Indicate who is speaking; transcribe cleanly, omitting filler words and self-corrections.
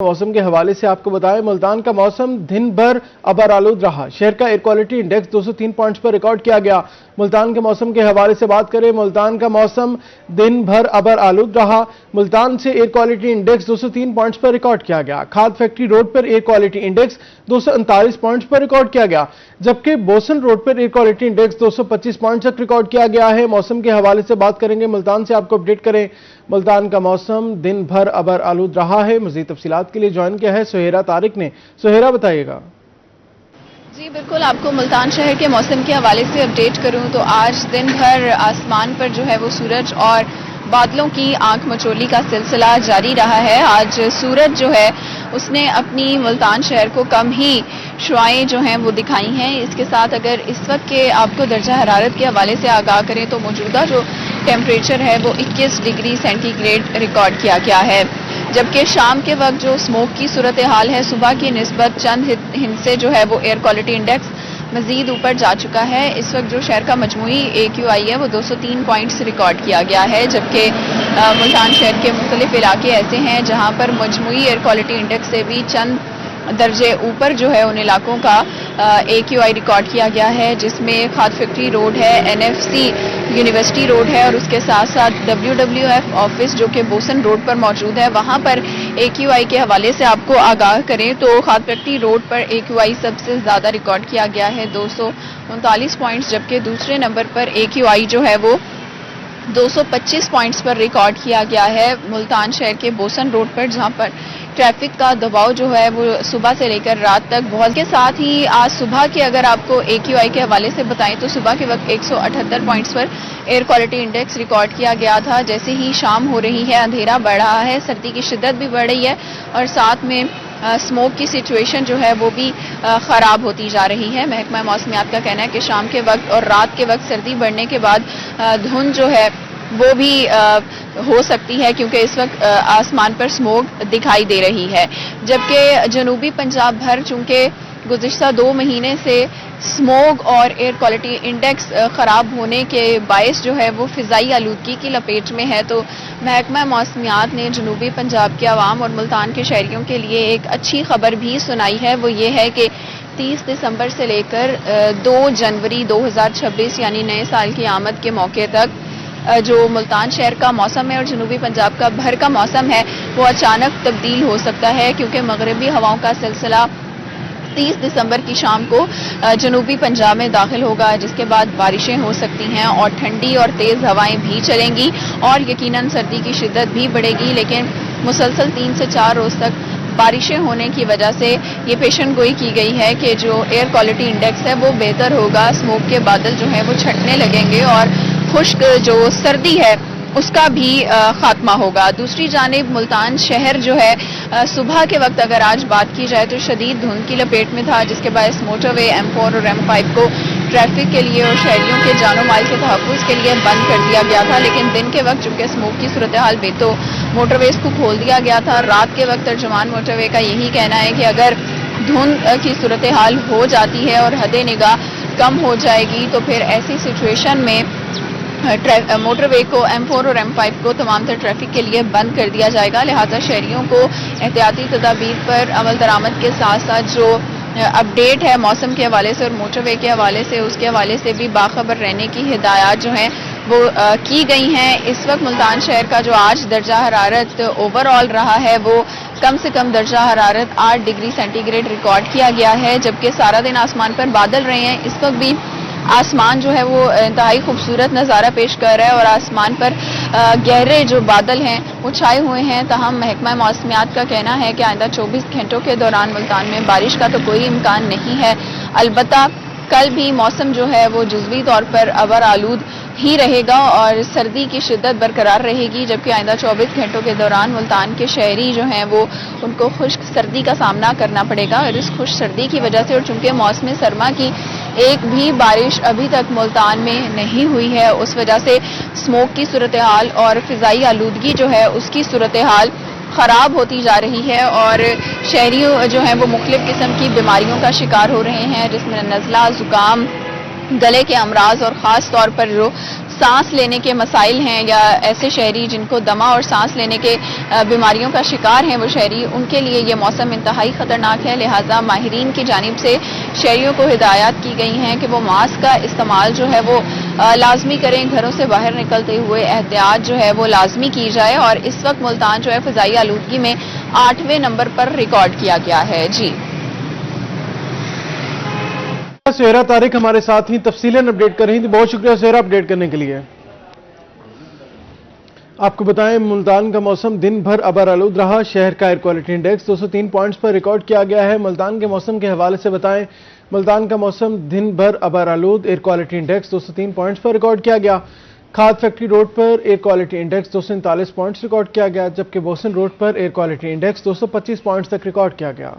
Speaker 1: मौसम के हवाले से आपको बताएं, मुल्तान का मौसम दिन भर अबर आलूद रहा। शहर का एयर क्वालिटी इंडेक्स 203 पॉइंट्स पर रिकॉर्ड किया गया। मुल्तान के मौसम के हवाले से बात करें, मुल्तान का मौसम दिन भर अबर आलूद रहा। मुल्तान से एयर क्वालिटी इंडेक्स 203 पॉइंट्स पर रिकॉर्ड किया गया। खाद फैक्ट्री रोड पर एयर क्वालिटी इंडेक्स 239 पॉइंट्स पर रिकॉर्ड किया गया, जबकि बोसन रोड पर एयर क्वालिटी इंडेक्स 225 पॉइंट तक रिकॉर्ड किया गया है। मौसम के हवाले से बात करेंगे, मुल्तान से आपको अपडेट करें। मुल्तान का मौसम दिन भर अबर आलूद रहा है। मजीद तफसीलात के लिए ज्वाइन किया है सुहेरा तारिक ने। सुहेरा, बताइएगा।
Speaker 2: जी बिल्कुल, आपको मुल्तान शहर के मौसम के हवाले से अपडेट करूं तो आज दिन भर आसमान पर जो है वो सूरज और बादलों की आंख मचोली का सिलसिला जारी रहा है। आज सूरज जो है उसने अपनी मुल्तान शहर को कम ही शुआएं जो हैं वो दिखाई हैं। इसके साथ अगर इस वक्त के आपको दर्जा हरारत के हवाले से आगाह करें तो मौजूदा जो टेम्परेचर है वो 21 डिग्री सेंटीग्रेड रिकॉर्ड किया गया है, जबकि शाम के वक्त जो स्मोक की सूरत हाल है सुबह की निस्बत चंद हिस्से जो है वो एयर क्वालिटी इंडेक्स मजीद ऊपर जा चुका है। इस वक्त जो शहर का मजमूई AQI है वो 203 पॉइंट्स रिकॉर्ड किया गया है, जबकि मुल्तान शहर के मुख्तलिफ इलाके ऐसे हैं जहां पर मजमूई एयर क्वालिटी इंडेक्स से भी चंद दर्जे ऊपर जो है उन इलाकों का AQI रिकॉर्ड किया गया है, जिसमें खाद फैक्ट्री रोड है, NFC यूनिवर्सिटी रोड है और उसके साथ साथ WWF ऑफिस जो कि बोसन रोड पर मौजूद है। वहां पर AQI के हवाले से आपको आगाह करें तो खाद फैक्ट्री रोड पर AQI सबसे ज्यादा रिकॉर्ड किया गया है 239 पॉइंट्स, जबकि दूसरे नंबर पर AQI जो है वो 225 पॉइंट्स पर रिकॉर्ड किया गया है मुल्तान शहर के बोसन रोड पर, जहां पर ट्रैफिक का दबाव जो है वो सुबह से लेकर रात तक बहुत। के साथ ही आज सुबह के अगर आपको AQI के हवाले से बताएं तो सुबह के वक्त 178 पॉइंट्स पर एयर क्वालिटी इंडेक्स रिकॉर्ड किया गया था। जैसे ही शाम हो रही है अंधेरा बढ़ रहा है, सर्दी की शिद्दत भी बढ़ रही है और साथ में स्मोक की सिचुएशन जो है वो भी ख़राब होती जा रही है। महकमा मौसमियात का कहना है कि शाम के वक्त और रात के वक्त सर्दी बढ़ने के बाद धुंध जो है वो भी हो सकती है, क्योंकि इस वक्त आसमान पर स्मोक दिखाई दे रही है। जबकि जनूबी पंजाब भर चूंकि गुज़िश्ता 2 महीने से स्मोक और एयर क्वालिटी इंडेक्स ख़राब होने के बायस जो है वो फ़िज़ाई आलूदगी की लपेट में है, तो महकमा मौसमियात ने जनूबी पंजाब के अवाम और मुल्तान के शहरियों के लिए एक अच्छी खबर भी सुनाई है। वो ये है कि 30 दिसंबर से लेकर 2 जनवरी 2026 यानी नए साल की आमद के मौके तक जो मुल्तान शहर का मौसम है और जनूबी पंजाब का भर का मौसम है वो अचानक तब्दील हो सकता है, क्योंकि मगरबी हवाओं का सिलसिला 30 दिसंबर की शाम को जनूबी पंजाब में दाखिल होगा, जिसके बाद बारिशें हो सकती हैं और ठंडी और तेज़ हवाएं भी चलेंगी और यकीनन सर्दी की शिद्दत भी बढ़ेगी। लेकिन मुसलसल 3 से 4 रोज़ तक बारिशें होने की वजह से ये पेशन गोई की गई है कि जो एयर क्वालिटी इंडेक्स है वो बेहतर होगा, स्मोक के बादल जो है वो छटने लगेंगे और खुश्क जो सर्दी है उसका भी खात्मा होगा। दूसरी जानिब मुल्तान शहर जो है सुबह के वक्त अगर आज बात की जाए तो शदीद धुंध की लपेट में था, जिसके बायस मोटरवे M4 और M5 को ट्रैफिक के लिए और शहरियों के जानो माल के तहफ़्फ़ुज़ के लिए बंद कर दिया गया था। लेकिन दिन के वक्त चूंकि स्मोक की सूरत हाल भी तो मोटरवेज को खोल दिया गया था। रात के वक्त तर्जुमान मोटरवे का यही कहना है कि अगर धुंध की सूरत हाल हो जाती है और हद निगाह कम हो जाएगी तो फिर ऐसी सिचुएशन में मोटरवे को M4 और M5 को तमाम तर ट्रैफिक के लिए बंद कर दिया जाएगा। लिहाजा शहरियों को एहतियाती तदाबीर पर अमल दरामद के साथ साथ जो अपडेट है मौसम के हवाले से और मोटरवे के हवाले से उसके हवाले से भी बाखबर रहने की हिदायत जो हैं वो की गई हैं। इस वक्त मुल्तान शहर का जो आज दर्जा हरारत ओवरऑल रहा है वो कम से कम दर्जा हरारत 8 डिग्री सेंटीग्रेड रिकॉर्ड किया गया है, जबकि सारा दिन आसमान पर बादल रहे हैं। इस वक्त भी आसमान जो है वो इंतहाई खूबसूरत नज़ारा पेश कर रहा है और आसमान पर गहरे जो बादल हैं वो छाए हुए हैं। तहम महकमा मौसमियात का कहना है कि आइंदा 24 घंटों के दौरान मुल्तान में बारिश का तो कोई इम्कान नहीं है। अलबत्ता कल भी मौसम जो है वो जुज़वी तौर पर अबर आलूद ही रहेगा और सर्दी की शिद्दत बरकरार रहेगी, जबकि आइंदा 24 घंटों के दौरान मुल्तान के शहरी जो हैं वो उनको खुश्क सर्दी का सामना करना पड़ेगा। और इस खुश्क सर्दी की वजह से और चूंकि मौसम सरमा की एक भी बारिश अभी तक मुल्तान में नहीं हुई है, उस वजह से स्मोक की सूरत हाल और फ़िज़ाई आलूदगी जो है उसकी सूरत हाल ख़राब होती जा रही है और शहरी जो हैं वो मुख्तलिफ़ किस्म की बीमारियों का शिकार हो रहे हैं, जिसमें नज़ला, ज़ुकाम, गले के अमराज और ख़ास तौर पर जो सांस लेने के मसाइल हैं या ऐसे शहरी जिनको दमा और सांस लेने के बीमारियों का शिकार हैं वो शहरी, उनके लिए ये मौसम इंतहाई ख़तरनाक है। लिहाजा माहिरीन की जानिब से शहरियों को हिदायत की गई हैं कि वो मास्क का इस्तेमाल जो है वो लाजमी करें, घरों से बाहर निकलते हुए एहतियात जो है वो लाजमी की जाए। और इस वक्त मुल्तान जो है फ़िज़ाई आलूदगी में 8वें नंबर पर रिकॉर्ड किया गया है। जी
Speaker 1: सुहेरा तारिक हमारे साथ ही तफसीलन अपडेट कर रही थी। बहुत शुक्रिया सुहेरा अपडेट करने के लिए। आपको बताएं मुल्तान का मौसम दिन भर अबर आलूद रहा। शहर का एयर क्वालिटी इंडेक्स 203 पॉइंट्स पर रिकॉर्ड किया गया है। मुल्तान के मौसम के हवाले से बताएं, मुल्तान का मौसम दिन भर अबर आलूद, एयर क्वालिटी इंडेक्स 203 पॉइंट्स पर रिकॉर्ड किया गया। खाद फैक्ट्री रोड पर air quality index 239 points record किया गया, जबकि बोसन रोड पर एयर क्वालिटी इंडेक्स 225 पॉइंट्स तक रिकॉर्ड किया गया।